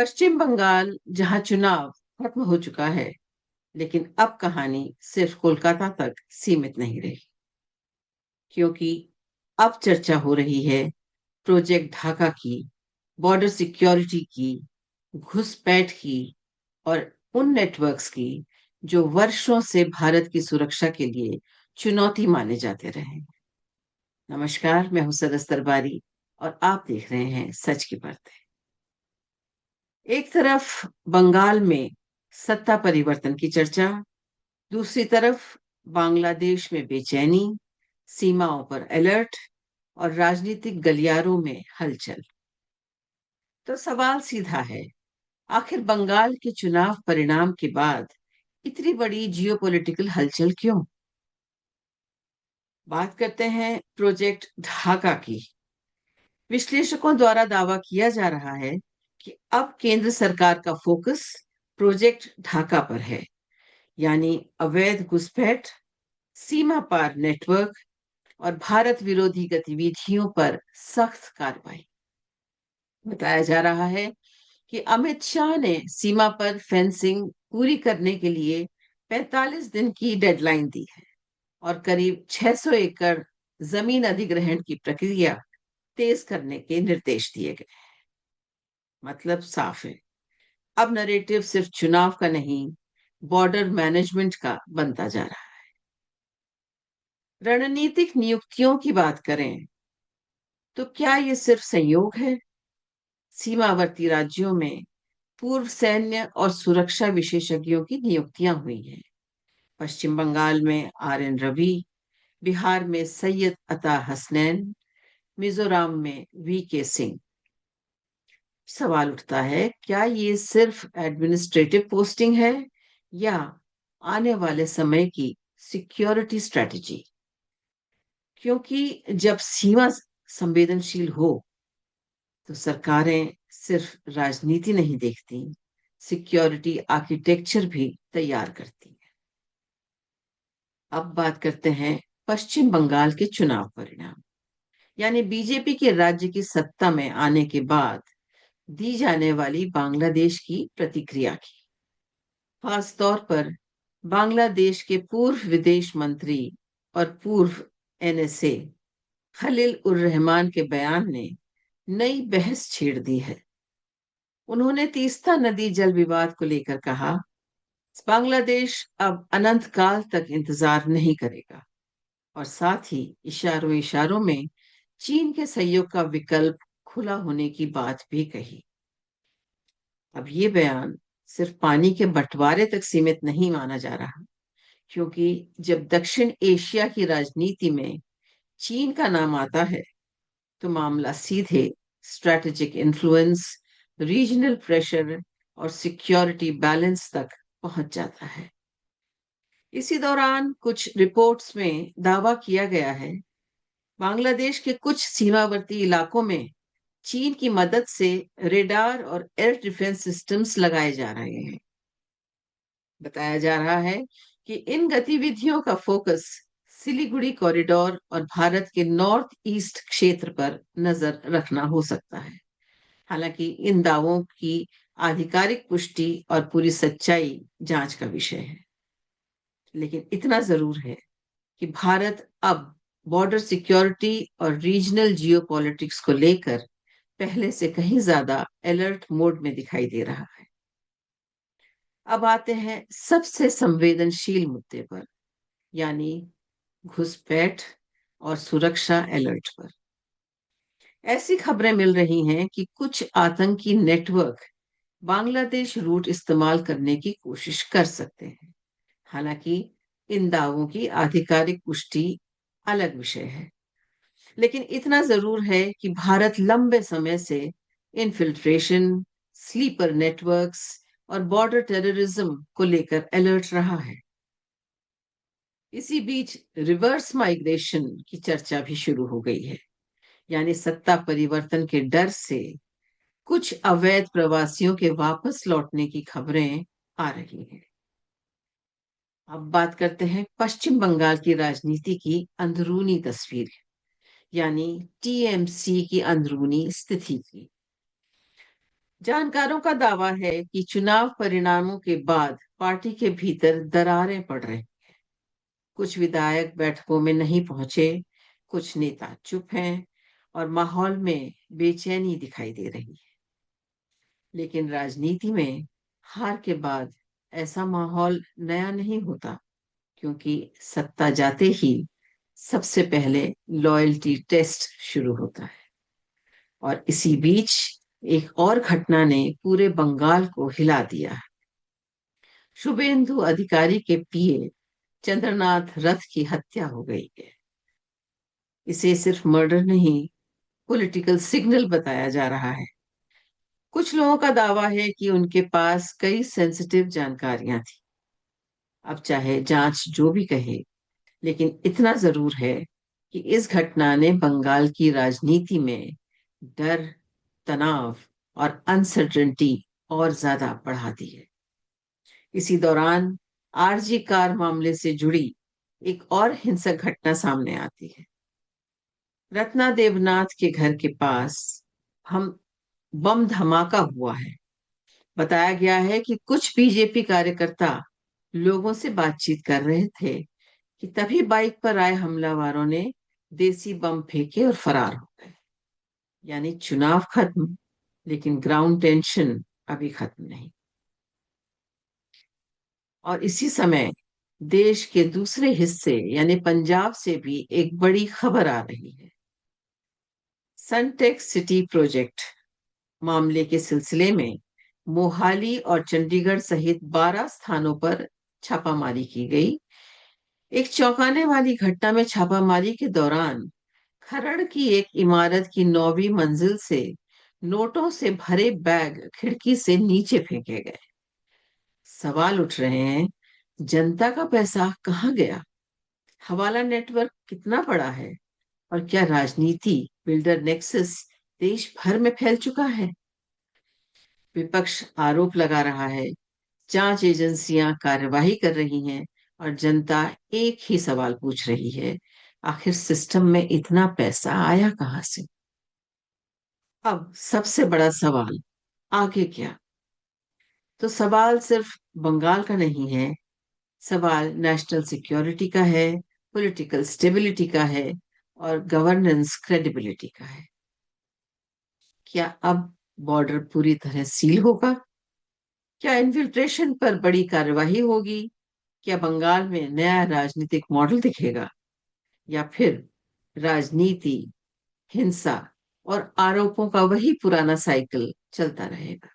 पश्चिम बंगाल जहां चुनाव खत्म हो चुका है, लेकिन अब कहानी सिर्फ कोलकाता तक सीमित नहीं रही, क्योंकि अब चर्चा हो रही है प्रोजेक्ट ढाका की, बॉर्डर सिक्योरिटी की, घुसपैठ की और उन नेटवर्क्स की जो वर्षों से भारत की सुरक्षा के लिए चुनौती माने जाते रहे। नमस्कार, मैं हूं सरस दरबारी और आप देख रहे हैं सच की परतें। एक तरफ बंगाल में सत्ता परिवर्तन की चर्चा, दूसरी तरफ बांग्लादेश में बेचैनी, सीमाओं पर अलर्ट और राजनीतिक गलियारों में हलचल। तो सवाल सीधा है, आखिर बंगाल के चुनाव परिणाम के बाद इतनी बड़ी जियोपॉलिटिकल हलचल क्यों? बात करते हैं प्रोजेक्ट ढाका की। विश्लेषकों द्वारा दावा किया जा रहा है कि अब केंद्र सरकार का फोकस प्रोजेक्ट ढाका पर है, यानी अवैध घुसपैठ, सीमा पार नेटवर्क और भारत विरोधी गतिविधियों पर सख्त कार्रवाई। बताया जा रहा है कि अमित शाह ने सीमा पर फेंसिंग पूरी करने के लिए 45 दिन की डेडलाइन दी है और करीब 600 एकड़ जमीन अधिग्रहण की प्रक्रिया तेज करने के निर्देश दिए गए। मतलब साफ है, अब नरेटिव सिर्फ चुनाव का नहीं, बॉर्डर मैनेजमेंट का बनता जा रहा है। रणनीतिक नियुक्तियों की बात करें तो क्या ये सिर्फ संयोग है? सीमावर्ती राज्यों में पूर्व सैन्य और सुरक्षा विशेषज्ञों की नियुक्तियां हुई हैं। पश्चिम बंगाल में आर एन रवि, बिहार में सैयद अता हसनैन, मिजोरम में वी के सिंह। सवाल उठता है, क्या ये सिर्फ एडमिनिस्ट्रेटिव पोस्टिंग है या आने वाले समय की सिक्योरिटी स्ट्रेटजी? क्योंकि जब सीमा संवेदनशील हो तो सरकारें सिर्फ राजनीति नहीं देखती, सिक्योरिटी आर्किटेक्चर भी तैयार करती हैं। अब बात करते हैं पश्चिम बंगाल के चुनाव परिणाम, यानी बीजेपी के राज्य की सत्ता में आने के बाद दी जाने वाली बांग्लादेश की प्रतिक्रिया की। खास तौर पर बांग्लादेश के पूर्व विदेश मंत्री और पूर्व एनएसए खलील उर रहमान के बयान ने नई बहस छेड़ दी है। उन्होंने तीस्ता नदी जल विवाद को लेकर कहा, बांग्लादेश अब अनंत काल तक इंतजार नहीं करेगा, और साथ ही इशारों इशारों में चीन के सहयोग का विकल्प खुला होने की बात भी कही। अब ये बयान सिर्फ पानी के बंटवारे तक सीमित नहीं माना जा रहा, क्योंकि जब दक्षिण एशिया की राजनीति में चीन का नाम आता है तो मामला सीधे स्ट्रैटेजिक इन्फ्लुएंस, रीजनल प्रेशर और सिक्योरिटी बैलेंस तक पहुंच जाता है। इसी दौरान कुछ रिपोर्ट्स में दावा किया गया है, बांग्लादेश के कुछ सीमावर्ती इलाकों में चीन की मदद से रेडार और एयर डिफेंस सिस्टम्स लगाए जा रहे हैं। बताया जा रहा है कि इन गतिविधियों का फोकस सिलीगुड़ी कॉरिडोर और भारत के नॉर्थ ईस्ट क्षेत्र पर नजर रखना हो सकता है। हालांकि इन दावों की आधिकारिक पुष्टि और पूरी सच्चाई जांच का विषय है। लेकिन इतना जरूर है कि भारत अब बॉर्डर सिक्योरिटी और रीजनल जियोपॉलिटिक्स को लेकर पहले से कहीं ज्यादा अलर्ट मोड में दिखाई दे रहा है। अब आते हैं सबसे संवेदनशील मुद्दे पर, यानी घुसपैठ और सुरक्षा अलर्ट पर। ऐसी खबरें मिल रही हैं कि कुछ आतंकी नेटवर्क बांग्लादेश रूट इस्तेमाल करने की कोशिश कर सकते हैं। हालांकि इन दावों की आधिकारिक पुष्टि अलग विषय है, लेकिन इतना जरूर है कि भारत लंबे समय से इन्फिल्ट्रेशन, स्लीपर नेटवर्क्स और बॉर्डर टेररिज्म को लेकर अलर्ट रहा है। इसी बीच रिवर्स माइग्रेशन की चर्चा भी शुरू हो गई है, यानी सत्ता परिवर्तन के डर से कुछ अवैध प्रवासियों के वापस लौटने की खबरें आ रही हैं। अब बात करते हैं पश्चिम बंगाल की राजनीति की अंदरूनी तस्वीर, यानी टीएमसी की अंदरूनी स्थिति की। जानकारों का दावा है कि चुनाव परिणामों के बाद पार्टी के भीतर दरारें पड़ रही। कुछ विधायक बैठकों में नहीं पहुंचे, कुछ नेता चुप हैं और माहौल में बेचैनी दिखाई दे रही है। लेकिन राजनीति में हार के बाद ऐसा माहौल नया नहीं होता, क्योंकि सत्ता जाते ही सबसे पहले लॉयल्टी टेस्ट शुरू होता है। और इसी बीच एक और घटना ने पूरे बंगाल को हिला दिया। शुभेंदु अधिकारी के पीए चंद्रनाथ रथ की हत्या हो गई है। इसे सिर्फ मर्डर नहीं, पॉलिटिकल सिग्नल बताया जा रहा है। कुछ लोगों का दावा है कि उनके पास कई सेंसिटिव जानकारियां थी। अब चाहे जांच जो भी कहे, लेकिन इतना जरूर है कि इस घटना ने बंगाल की राजनीति में डर, तनाव और अनसर्टेनिटी और ज्यादा बढ़ा दी है। इसी दौरान आरजी कार मामले से जुड़ी एक और हिंसक घटना सामने आती है। रत्ना देवनाथ के घर के पास हम बम धमाका हुआ है। बताया गया है कि कुछ बीजेपी कार्यकर्ता लोगों से बातचीत कर रहे थे कि तभी बाइक पर आए हमलावरों ने देसी बम फेंके और फरार हो गए। यानी चुनाव खत्म, लेकिन ग्राउंड टेंशन अभी खत्म नहीं। और इसी समय देश के दूसरे हिस्से यानी पंजाब से भी एक बड़ी खबर आ रही है। सनटेक सिटी प्रोजेक्ट मामले के सिलसिले में मोहाली और चंडीगढ़ सहित 12 स्थानों पर छापामारी की गई। एक चौंकाने वाली घटना में छापामारी के दौरान खरड़ की एक इमारत की 9वीं मंजिल से नोटों से भरे बैग खिड़की से नीचे फेंके गए। सवाल उठ रहे हैं, जनता का पैसा कहाँ गया? हवाला नेटवर्क कितना बड़ा है? और क्या राजनीति बिल्डर नेक्सस देश भर में फैल चुका है? विपक्ष आरोप लगा रहा है, जांच एजेंसियां कार्यवाही कर रही हैं और जनता एक ही सवाल पूछ रही है, आखिर सिस्टम में इतना पैसा आया कहां से? अब सबसे बड़ा सवाल, आगे क्या? तो सवाल सिर्फ बंगाल का नहीं है, सवाल नेशनल सिक्योरिटी का है, पॉलिटिकल स्टेबिलिटी का है और गवर्नेंस क्रेडिबिलिटी का है। क्या अब बॉर्डर पूरी तरह सील होगा? क्या इन्फिल्ट्रेशन पर बड़ी कार्यवाही होगी? क्या बंगाल में नया राजनीतिक मॉडल दिखेगा? या फिर राजनीति, हिंसा और आरोपों का वही पुराना साइकिल चलता रहेगा?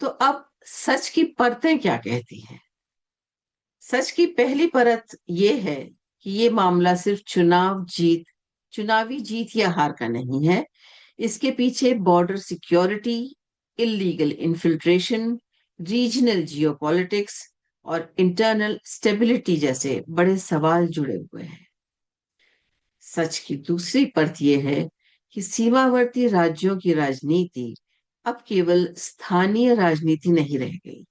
तो अब सच की परतें क्या कहती हैं? सच की पहली परत यह है कि ये मामला सिर्फ चुनावी जीत या हार का नहीं है। इसके पीछे border security, illegal infiltration, regional geopolitics और इंटरनल स्टेबिलिटी जैसे बड़े सवाल जुड़े हुए हैं। सच की दूसरी परत यह है कि सीमावर्ती राज्यों की राजनीति अब केवल स्थानीय राजनीति नहीं रह गई,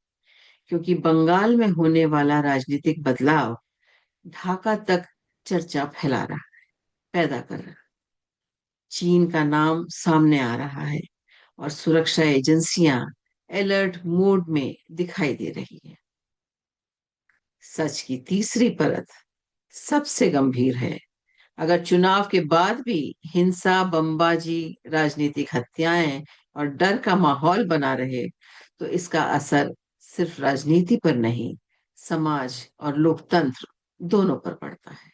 क्योंकि बंगाल में होने वाला राजनीतिक बदलाव ढाका तक चर्चा फैला रहा है, पैदा कर रहा है। चीन का नाम सामने आ रहा है और सुरक्षा एजेंसियां अलर्ट मोड में दिखाई दे रही है। सच की तीसरी परत सबसे गंभीर है। अगर चुनाव के बाद भी हिंसा, बमबाजी, राजनीतिक हत्याएं और डर का माहौल बना रहे, तो इसका असर सिर्फ राजनीति पर नहीं, समाज और लोकतंत्र दोनों पर पड़ता है।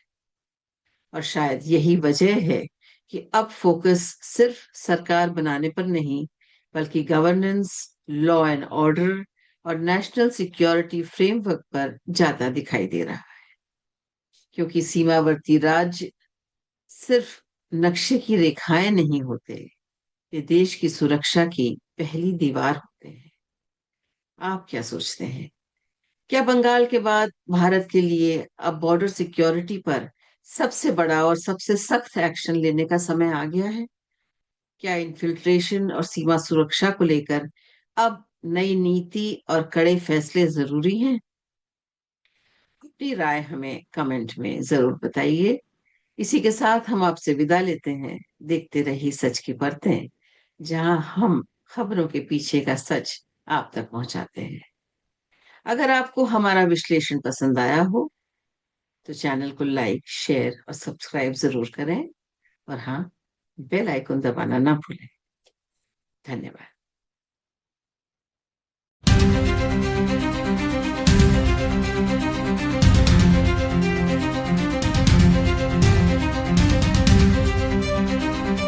और शायद यही वजह है कि अब फोकस सिर्फ सरकार बनाने पर नहीं, बल्कि गवर्नेंस, लॉ एंड ऑर्डर और नेशनल सिक्योरिटी फ्रेमवर्क पर ज्यादा दिखाई दे रहा है। क्योंकि सीमावर्ती राज्य सिर्फ नक्शे की रेखाएं नहीं होते, ये देश की सुरक्षा की पहली दीवार होते हैं। आप क्या सोचते हैं? क्या बंगाल के बाद भारत के लिए अब बॉर्डर सिक्योरिटी पर सबसे बड़ा और सबसे सख्त एक्शन लेने का समय आ गया है? क्या इन्फिल्ट्रेशन और सीमा सुरक्षा को लेकर अब नई नीति और कड़े फैसले जरूरी हैं? अपनी राय हमें कमेंट में जरूर बताइए। इसी के साथ हम आपसे विदा लेते हैं। देखते रहिए सच की परतें, जहां हम खबरों के पीछे का सच आप तक पहुंचाते हैं। अगर आपको हमारा विश्लेषण पसंद आया हो तो चैनल को लाइक, शेयर और सब्सक्राइब जरूर करें। और हाँ, बेल आइकन दबाना ना भूलें। धन्यवाद।